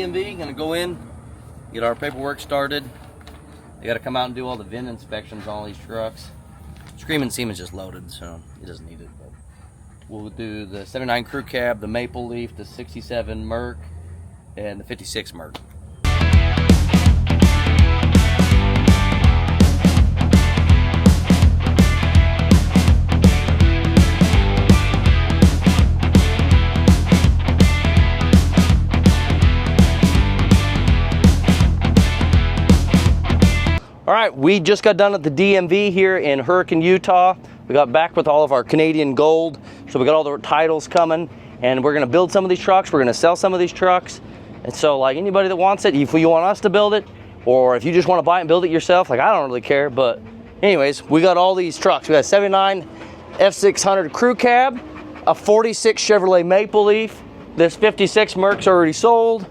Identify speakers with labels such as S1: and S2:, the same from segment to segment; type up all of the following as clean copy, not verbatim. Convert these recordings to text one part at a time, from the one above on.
S1: DMV, gonna go in, get our paperwork started. They gotta come out and do all the VIN inspections on all these trucks. Screaming Seaman's just loaded, so he doesn't need it. But we'll do the 79 Crew Cab, the Maple Leaf, the 67 Merc, and the 56 Merc. All right, we just got done at the DMV here in Hurricane, Utah. We got back with all of our Canadian gold. So we got all the titles coming, and we're gonna build some of these trucks. We're gonna sell some of these trucks. And so like anybody that wants it, if you want us to build it, or if you just wanna buy it and build it yourself, like I don't really care. But anyways, we got all these trucks. We got a 79 F600 Crew Cab, a 46 Chevrolet Maple Leaf. This 56 Merc's already sold.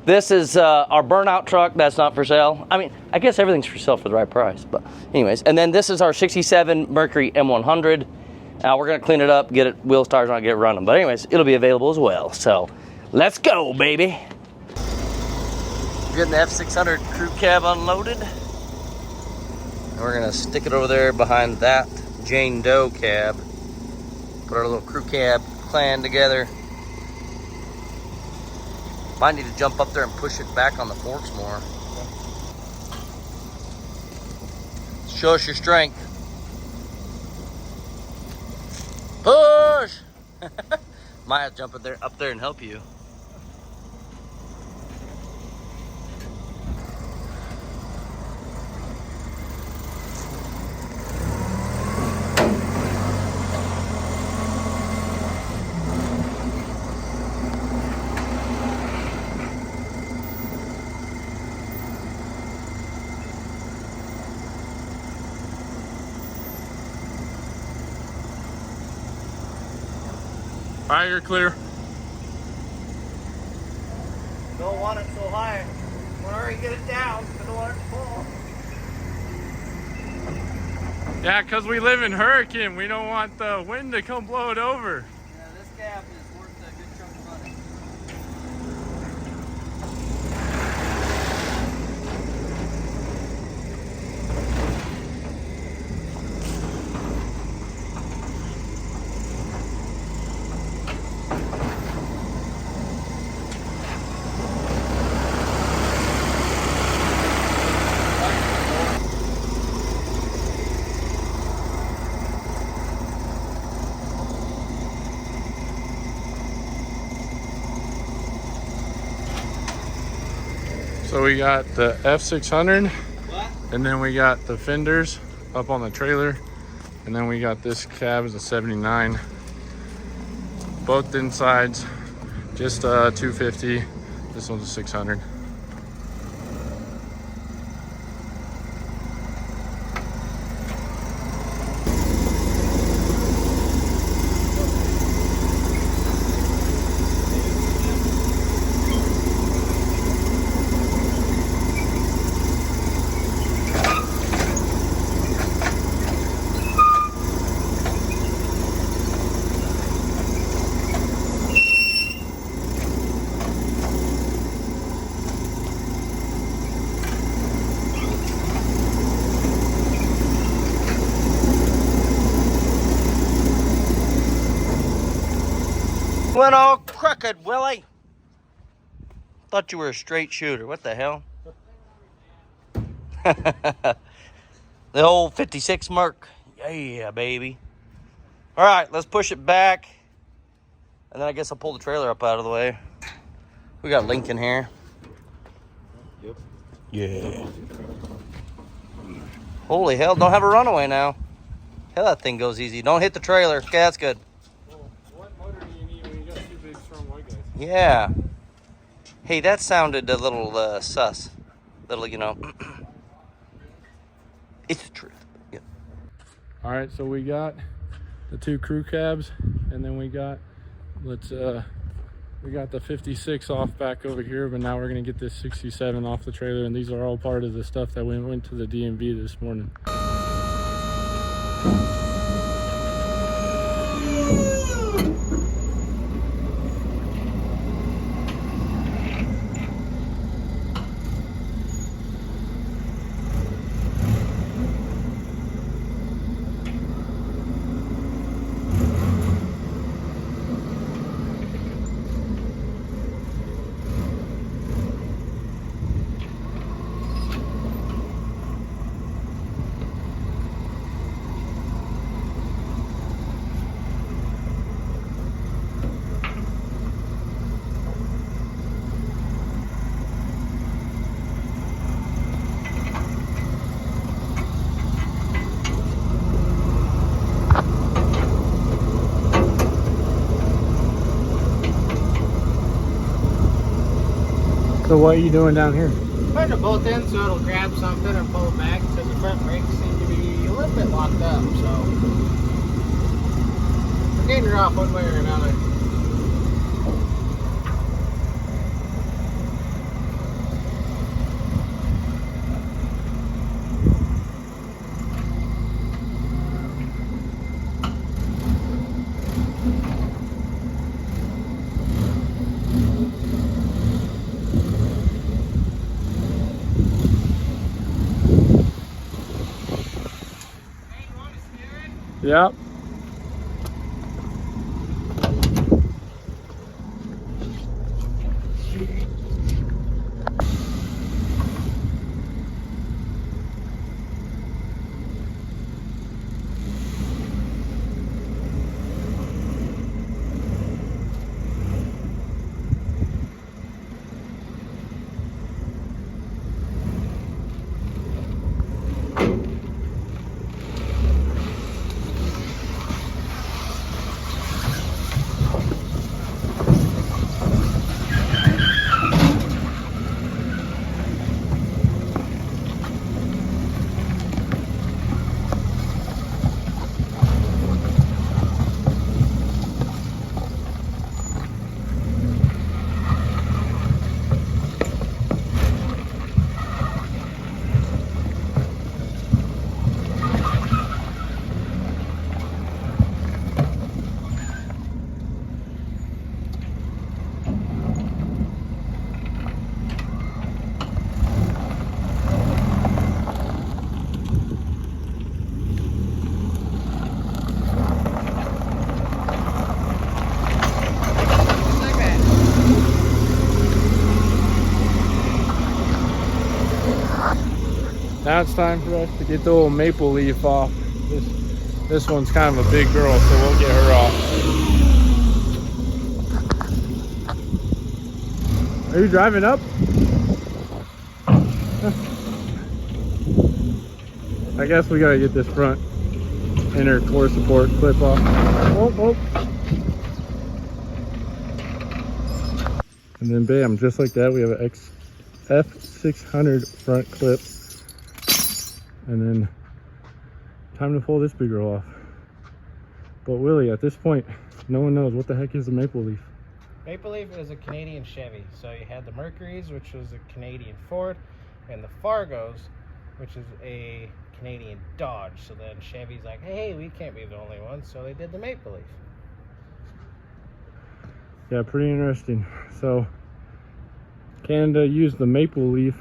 S1: This is our burnout truck. That's not for sale. I mean, I guess everything's for sale for the right price, but anyways. And then this is our 67 Mercury M100. We're gonna clean it up, get it wheels, tires on, get it running. But anyways, it'll be available as well. So let's go, baby. Getting the F600 Crew Cab unloaded. And we're gonna stick it over there behind that Jane Doe cab. Put our little Crew Cab clan together. Might need to jump up there and push it back on the forks more. Show us your strength. Push! Might have to jump up there and help you.
S2: All right, you're clear.
S1: Don't want it so high. Want to already get it down. I don't want it to fall.
S2: Yeah, because we live in Hurricane. We don't want the wind to come blow it over.
S1: Yeah, this cab is worth a good chunk of money.
S2: So we got the F600, and then we got the fenders up on the trailer, and then we got this cab is a 79. Both insides, just 250. This one's a 600. Went all crooked, Willie. Thought you were a straight shooter. What the hell? The old 56 Merc. Yeah, baby. All right, let's push it back. And then I guess I'll pull the trailer up out of the way. We got Lincoln here.
S3: Yep.
S1: Yeah. Holy hell, don't have a runaway now. Hell, that thing goes easy. Don't hit the trailer. Okay, that's good.
S2: What motor do you need when you got two big strong white guys?
S1: Yeah. Hey, that sounded a little sus. Little, you know. It's the truth. Yeah.
S2: All right, so we got the two crew cabs, and then we got we got the 56 off back over here, but now we're gonna get this 67 off the trailer, and these are all part of the stuff that we went to the DMV this morning. So what are you doing down here?
S4: Putting a bolt in so it'll grab something and pull it back because the front brakes seem to be a little bit locked up. So we're getting her off one way or another.
S2: Yep. Now it's time for us to get the old maple leaf off. This one's kind of a big girl, so we'll get her off. Are you driving up? I guess we gotta get this front inner core support clip off. Oh, oh. And then bam, just like that, we have an F600 front clip. And then time to pull this big girl off. But Willie, at this point, no one knows what the heck is a maple leaf.
S4: Maple Leaf is a Canadian Chevy. So you had the Mercuries, which was a Canadian Ford, and the Fargos, which is a Canadian Dodge. So then Chevy's like, hey, we can't be the only ones, so they did the Maple Leaf.
S2: Yeah, pretty interesting. So Canada used the maple leaf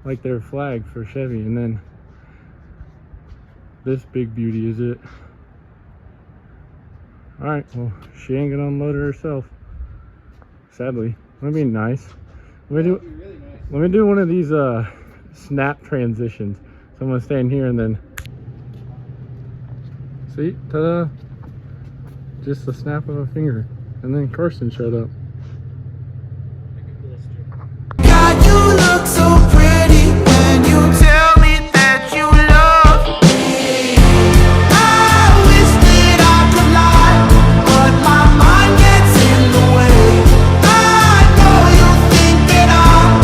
S2: like their flag for Chevy, and then this big beauty is it. All right, well, she ain't gonna unload it herself, sadly. That'd be nice. Let me do one of these snap transitions. So I'm gonna stand here and then see, ta-da, just the snap of a finger, and then Carson showed up.
S5: God, you look so pretty when you tell me that you love me. I wish that I could lie, but my mind gets in the way. I know you think that I'm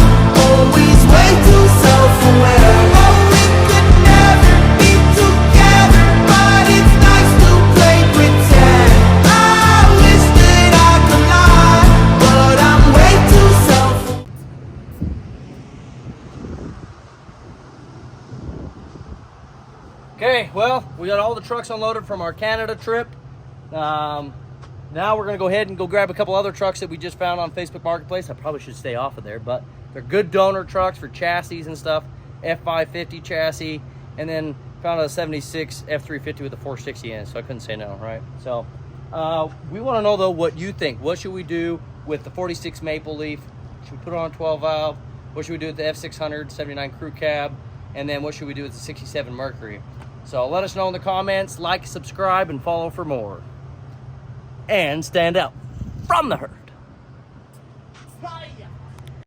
S5: always way too self-aware. Oh, we could never be together, but it's nice to play pretend. I wish that I could lie, but I'm way too self-aware.
S1: Okay, well, we got all the trucks unloaded from our Canada trip. Now we're gonna go ahead and go grab a couple other trucks that we just found on Facebook Marketplace. I probably should stay off of there, but they're good donor trucks for chassis and stuff. F550 chassis, and then found a 76 F350 with a 460 in it, so I couldn't say no, right? So we wanna know though what you think. What should we do with the 46 Maple Leaf? Should we put it on 12 valve? What should we do with the F600 79 crew cab? And then what should we do with the 67 Mercury? So let us know in the comments, like, subscribe, and follow for more. And stand out from the herd.